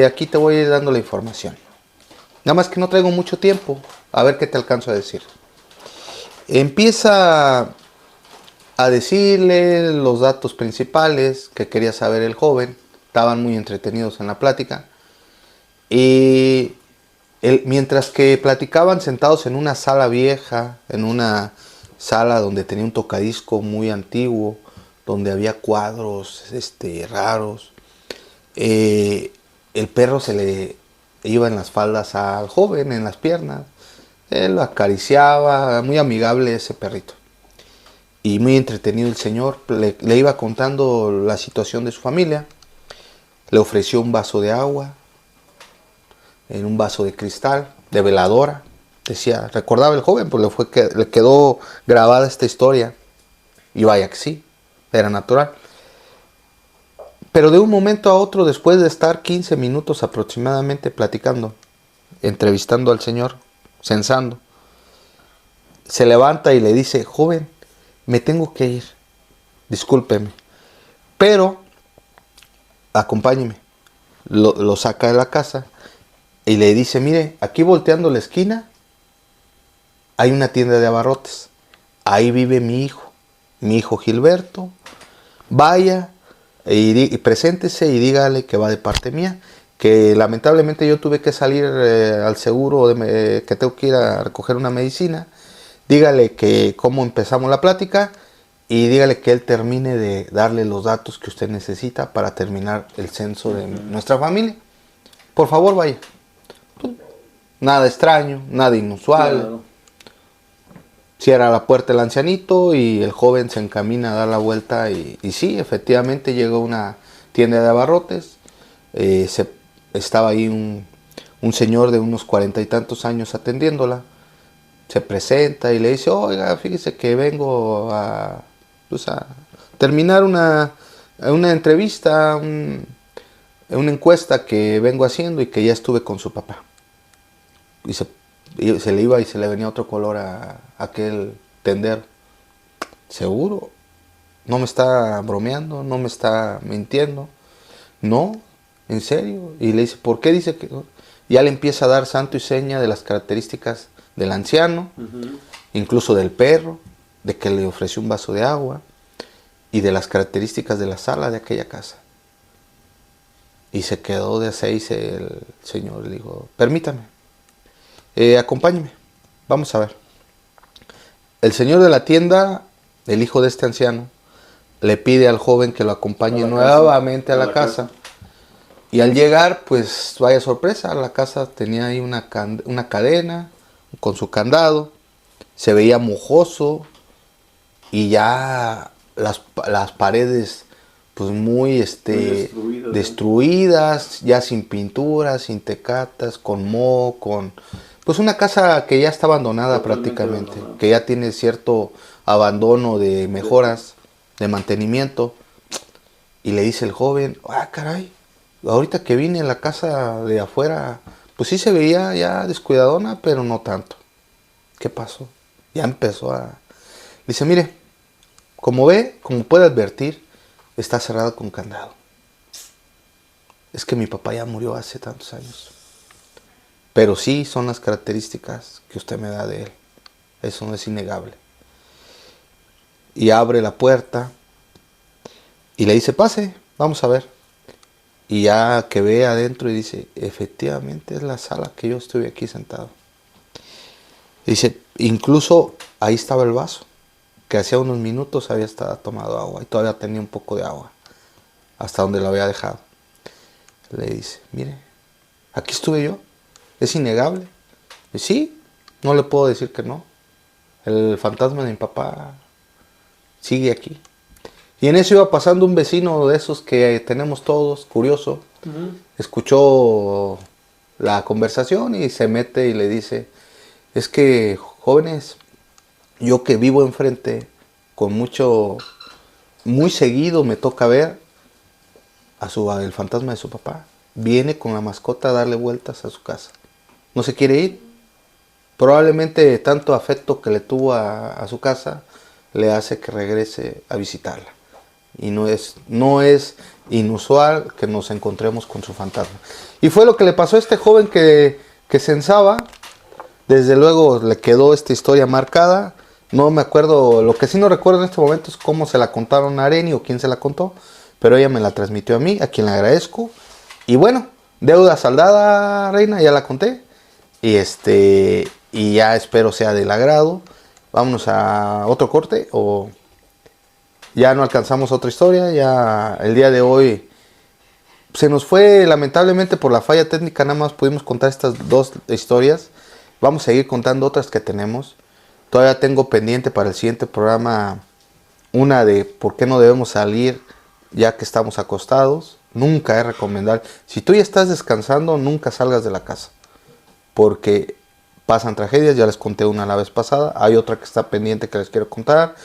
aquí te voy a ir dando la información. Nada más que no traigo mucho tiempo, a ver qué te alcanzo a decir. Empieza a decirle los datos principales que quería saber el joven. Estaban muy entretenidos en la plática. Y mientras que platicaban sentados en una sala vieja, en una sala donde tenía un tocadisco muy antiguo, donde había cuadros raros, el perro se le iba en las faldas al joven, en las piernas. Él lo acariciaba, muy amigable ese perrito. Y muy entretenido el señor, le iba contando la situación de su familia. Le ofreció un vaso de agua, en un vaso de cristal, de veladora. Decía, recordaba el joven, pues le quedó grabada esta historia. Y vaya que sí, era natural. Pero de un momento a otro, después de estar 15 minutos aproximadamente platicando, entrevistando al señor, censando, se levanta y le dice, joven, me tengo que ir, discúlpeme, pero acompáñeme. Lo saca de la casa y le dice, mire, aquí volteando la esquina hay una tienda de abarrotes, ahí vive mi hijo Gilberto, vaya y preséntese y dígale que va de parte mía, que lamentablemente yo tuve que salir al seguro, que tengo que ir a recoger una medicina. Dígale que cómo empezamos la plática y dígale que él termine de darle los datos que usted necesita para terminar el censo de nuestra familia. Por favor, vaya. Nada extraño, nada inusual. Claro. Cierra la puerta el ancianito y el joven se encamina a dar la vuelta y sí, efectivamente llegó a una tienda de abarrotes. Estaba ahí un señor de unos 40 y tantos años atendiéndola. Se presenta y le dice, oiga, fíjese que vengo a terminar una entrevista, una encuesta que vengo haciendo y que ya estuve con su papá. Y se le iba y se le venía otro color a aquel tender. ¿Seguro? ¿No me está bromeando? ¿No me está mintiendo? No, ¿en serio? Y le dice, ¿por qué dice que no? Ya le empieza a dar santo y seña de las características del anciano, incluso del perro, de que le ofreció un vaso de agua y de las características de la sala de aquella casa. Y se quedó de a seis el señor. Le dijo, permítame, acompáñeme, vamos a ver. El señor de la tienda, el hijo de este anciano, le pide al joven que lo acompañe nuevamente a la casa. Y al llegar, pues vaya sorpresa, la casa tenía ahí una cadena con su candado, se veía mojoso y ya las paredes pues muy destruidas, ya sin pintura, sin tecatas, con moho, pues una casa que ya está abandonada prácticamente, que ya tiene cierto abandono de mejoras, de mantenimiento. Y le dice el joven, caray, ahorita que vine a la casa de afuera, pues sí se veía ya descuidadona, pero no tanto. ¿Qué pasó? Ya empezó Dice, mire, como puede advertir, está cerrada con candado. Es que mi papá ya murió hace tantos años. Pero sí son las características que usted me da de él. Eso no es innegable. Y abre la puerta y le dice, pase, vamos a ver. Y ya que ve adentro y dice, efectivamente es la sala que yo estuve aquí sentado. Dice, incluso ahí estaba el vaso, que hacía unos minutos había estado tomado agua y todavía tenía un poco de agua, hasta donde lo había dejado. Le dice, mire, aquí estuve yo, es innegable. Y sí, no le puedo decir que no. El fantasma de mi papá sigue aquí. Y en eso iba pasando un vecino de esos que tenemos todos, curioso. Escuchó la conversación y se mete y le dice, es que jóvenes, yo que vivo enfrente, muy seguido me toca ver el fantasma de su papá. Viene con la mascota a darle vueltas a su casa. ¿No se quiere ir? probablemente tanto afecto que le tuvo a su casa le hace que regrese a visitarla. Y no es inusual que nos encontremos con su fantasma. Y fue lo que le pasó a este joven que censaba. Desde luego le quedó esta historia marcada. No me acuerdo, lo que sí no recuerdo en este momento es cómo se la contaron a Areni o quién se la contó, pero ella me la transmitió a mí, a quien le agradezco. Y bueno, deuda saldada, reina, ya la conté. Y ya espero sea del agrado. Vámonos a otro corte o ya no alcanzamos otra historia. Ya el día de hoy se nos fue, lamentablemente por la falla técnica, nada más pudimos contar estas 2 historias. Vamos a seguir contando otras que tenemos. Todavía tengo pendiente para el siguiente programa una de por qué no debemos salir ya que estamos acostados. Nunca es recomendable. Si tú ya estás descansando, nunca salgas de la casa. Porque pasan tragedias, ya les conté una la vez pasada. Hay otra que está pendiente que les quiero contar.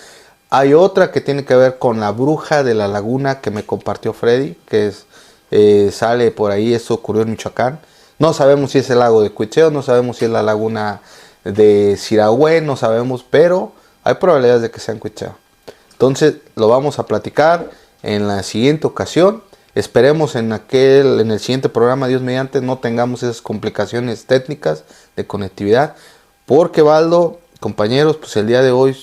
Hay otra que tiene que ver con la bruja de la laguna que me compartió Freddy, que sale por ahí, eso ocurrió en Michoacán. No sabemos si es el lago de Cuicheo, no sabemos si es la laguna de Siragüe, no sabemos, pero hay probabilidades de que sea en Cuicheo. Entonces lo vamos a platicar en la siguiente ocasión. Esperemos en el siguiente programa, Dios mediante, no tengamos esas complicaciones técnicas de conectividad. Porque Valdo, compañeros, pues el día de hoy,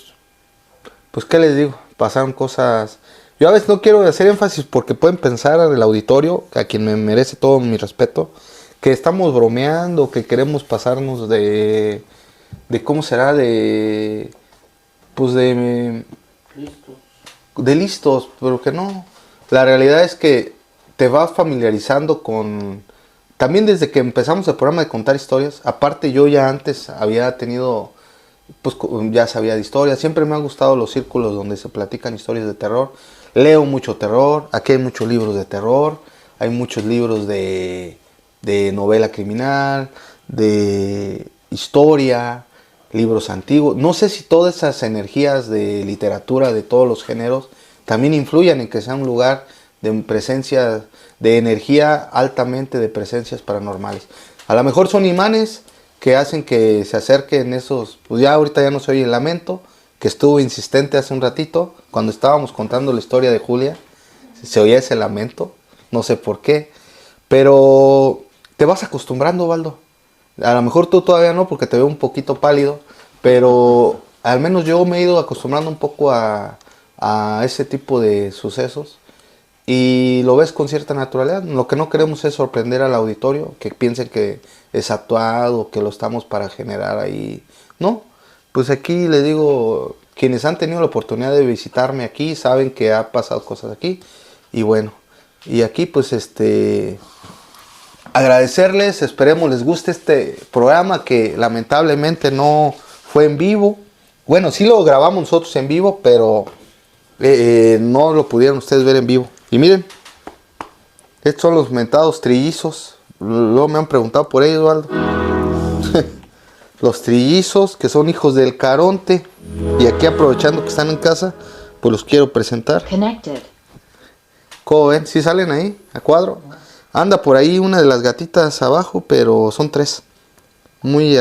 pues qué les digo, pasaron cosas. Yo a veces no quiero hacer énfasis porque pueden pensar en el auditorio, a quien me merece todo mi respeto, que estamos bromeando, que queremos pasarnos de ¿cómo será? Pues de listos, pero que no. La realidad es que te vas familiarizando con... También desde que empezamos el programa de contar historias, aparte yo ya antes había tenido, pues ya sabía de historias, siempre me han gustado los círculos donde se platican historias de terror. Leo mucho terror, aquí hay muchos libros de terror, hay muchos libros de novela criminal, de historia, libros antiguos. No sé si todas esas energías de literatura de todos los géneros también influyen en que sea un lugar de presencia, de energía altamente de presencias paranormales. A lo mejor son imanes que hacen que se acerquen esos, pues ya ahorita ya no se oye el lamento, que estuvo insistente hace un ratito, cuando estábamos contando la historia de Julia, se oía ese lamento, no sé por qué, pero te vas acostumbrando, Valdo. A lo mejor tú todavía no, porque te veo un poquito pálido, pero al menos yo me he ido acostumbrando un poco a ese tipo de sucesos y lo ves con cierta naturalidad. Lo que no queremos es sorprender al auditorio, que piensen que es actuado, que lo estamos para generar ahí. No, pues aquí les digo, quienes han tenido la oportunidad de visitarme aquí saben que ha pasado cosas aquí. Y bueno, y aquí pues agradecerles, esperemos les guste este programa que lamentablemente no fue en vivo. Bueno, sí lo grabamos nosotros en vivo, pero no lo pudieron ustedes ver en vivo. Y miren, estos son los mentados trillizos. Luego me han preguntado por ellos, Valdo. Los trillizos que son hijos del Caronte. Y aquí aprovechando que están en casa, pues los quiero presentar. Connected. ¿Cómo ven? ¿Sí salen ahí a cuadro? Anda por ahí una de las gatitas abajo, pero son 3. Muy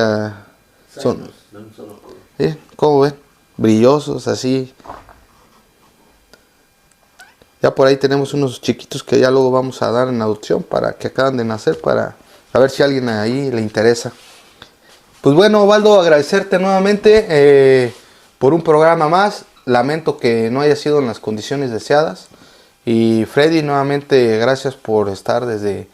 ¿cómo ven? Brillosos, así. Ya por ahí tenemos unos chiquitos que ya luego vamos a dar en adopción, para que acaban de nacer, para a ver si a alguien ahí le interesa. Pues bueno, Valdo, agradecerte nuevamente por un programa más. Lamento que no haya sido en las condiciones deseadas. Y Freddy, nuevamente gracias por estar desde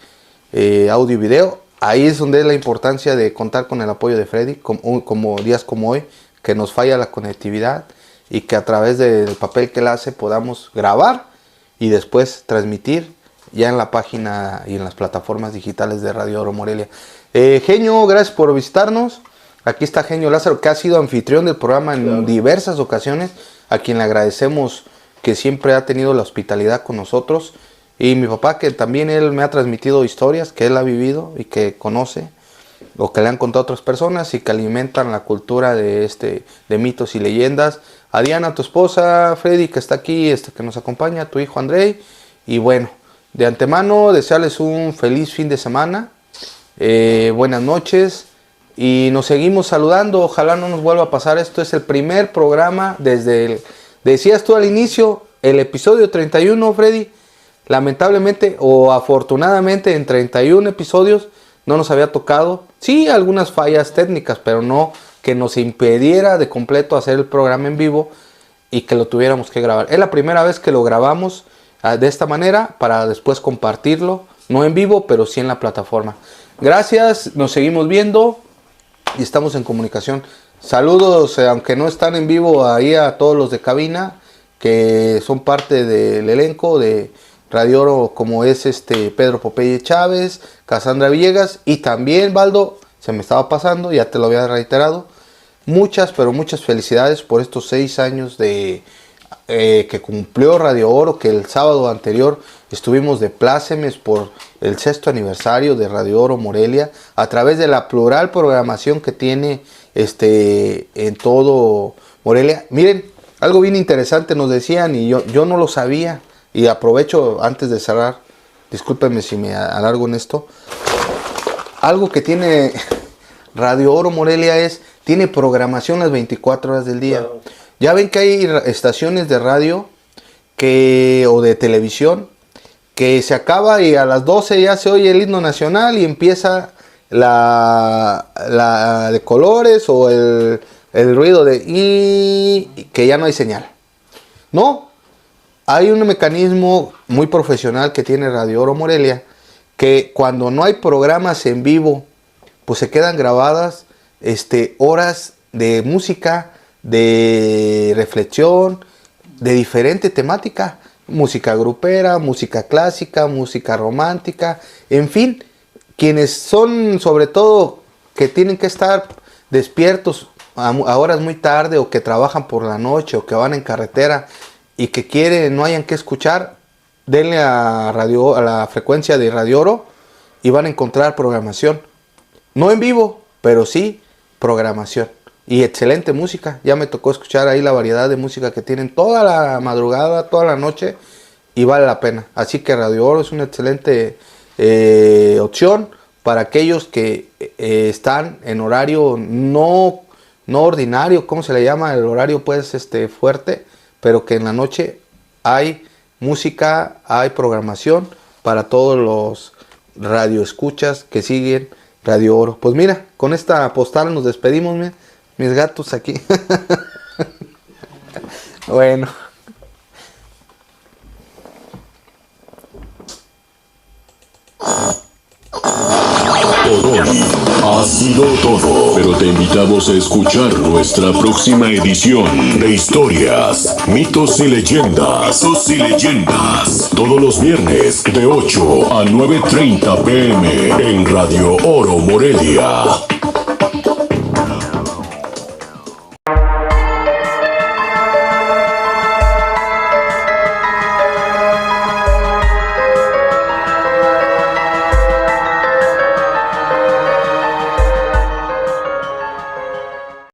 audio y video. Ahí es donde es la importancia de contar con el apoyo de Freddy, como días como hoy, que nos falla la conectividad y que a través del papel que él hace podamos grabar y después transmitir ya en la página y en las plataformas digitales de Radio Oro Morelia. Genio, gracias por visitarnos. Aquí está Genio Lázaro, que ha sido anfitrión del programa en diversas ocasiones, a quien le agradecemos que siempre ha tenido la hospitalidad con nosotros. Y mi papá, que también él me ha transmitido historias que él ha vivido y que conoce, o que le han contado otras personas y que alimentan la cultura de mitos y leyendas. A Diana, tu esposa, Freddy, que está aquí, que nos acompaña, tu hijo Andrei. Y bueno, de antemano, desearles un feliz fin de semana. Buenas noches. y nos seguimos saludando. Ojalá no nos vuelva a pasar esto. Es el primer programa decías tú al inicio, el episodio 31, Freddy. Lamentablemente o afortunadamente en 31 episodios no nos había tocado. Sí, algunas fallas técnicas, pero no que nos impediera de completo hacer el programa en vivo y que lo tuviéramos que grabar. Es la primera vez que lo grabamos de esta manera para después compartirlo, no en vivo, pero sí en la plataforma. Gracias, nos seguimos viendo y estamos en comunicación. Saludos, aunque no están en vivo, ahí a todos los de cabina que son parte del elenco de Radio Oro, como es Pedro Popeye Chávez, Cassandra Villegas, y también, Baldo, se me estaba pasando, ya te lo había reiterado, muchas, pero muchas felicidades por estos 6 años que cumplió Radio Oro, que el sábado anterior estuvimos de plácemes por el 6º aniversario de Radio Oro Morelia, a través de la plural programación que tiene en todo Morelia. Miren, algo bien interesante nos decían, y yo no lo sabía, y aprovecho antes de cerrar, discúlpenme si me alargo en esto. Algo que tiene Radio Oro Morelia tiene programación las 24 horas del día. Claro. Ya ven que hay estaciones de radio o de televisión que se acaba y a las 12 ya se oye el himno nacional y empieza la de colores o el ruido y que ya no hay señal. No, hay un mecanismo muy profesional que tiene Radio Oro Morelia, que cuando no hay programas en vivo, pues se quedan grabadas horas de música, de reflexión, de diferente temática, música grupera, música clásica, música romántica, en fin, quienes son sobre todo que tienen que estar despiertos a horas muy tarde o que trabajan por la noche o que van en carretera y que no hayan que escuchar, denle a la frecuencia de Radio Oro y van a encontrar programación. No en vivo, pero sí programación. Y excelente música. Ya me tocó escuchar ahí la variedad de música que tienen toda la madrugada, toda la noche, y vale la pena. Así que Radio Oro es una excelente opción para aquellos que están en horario no ordinario, ¿cómo se le llama? El horario pues fuerte, pero que en la noche hay música, hay programación para todos los radioescuchas que siguen Radio Oro. Pues mira, con esta postal nos despedimos, mis gatos aquí. Bueno. Por hoy ha sido todo, pero te invitamos a escuchar nuestra próxima edición de Historias, Mitos y Leyendas. Todos los viernes de 8 a 9:30 p.m. en Radio Oro Morelia.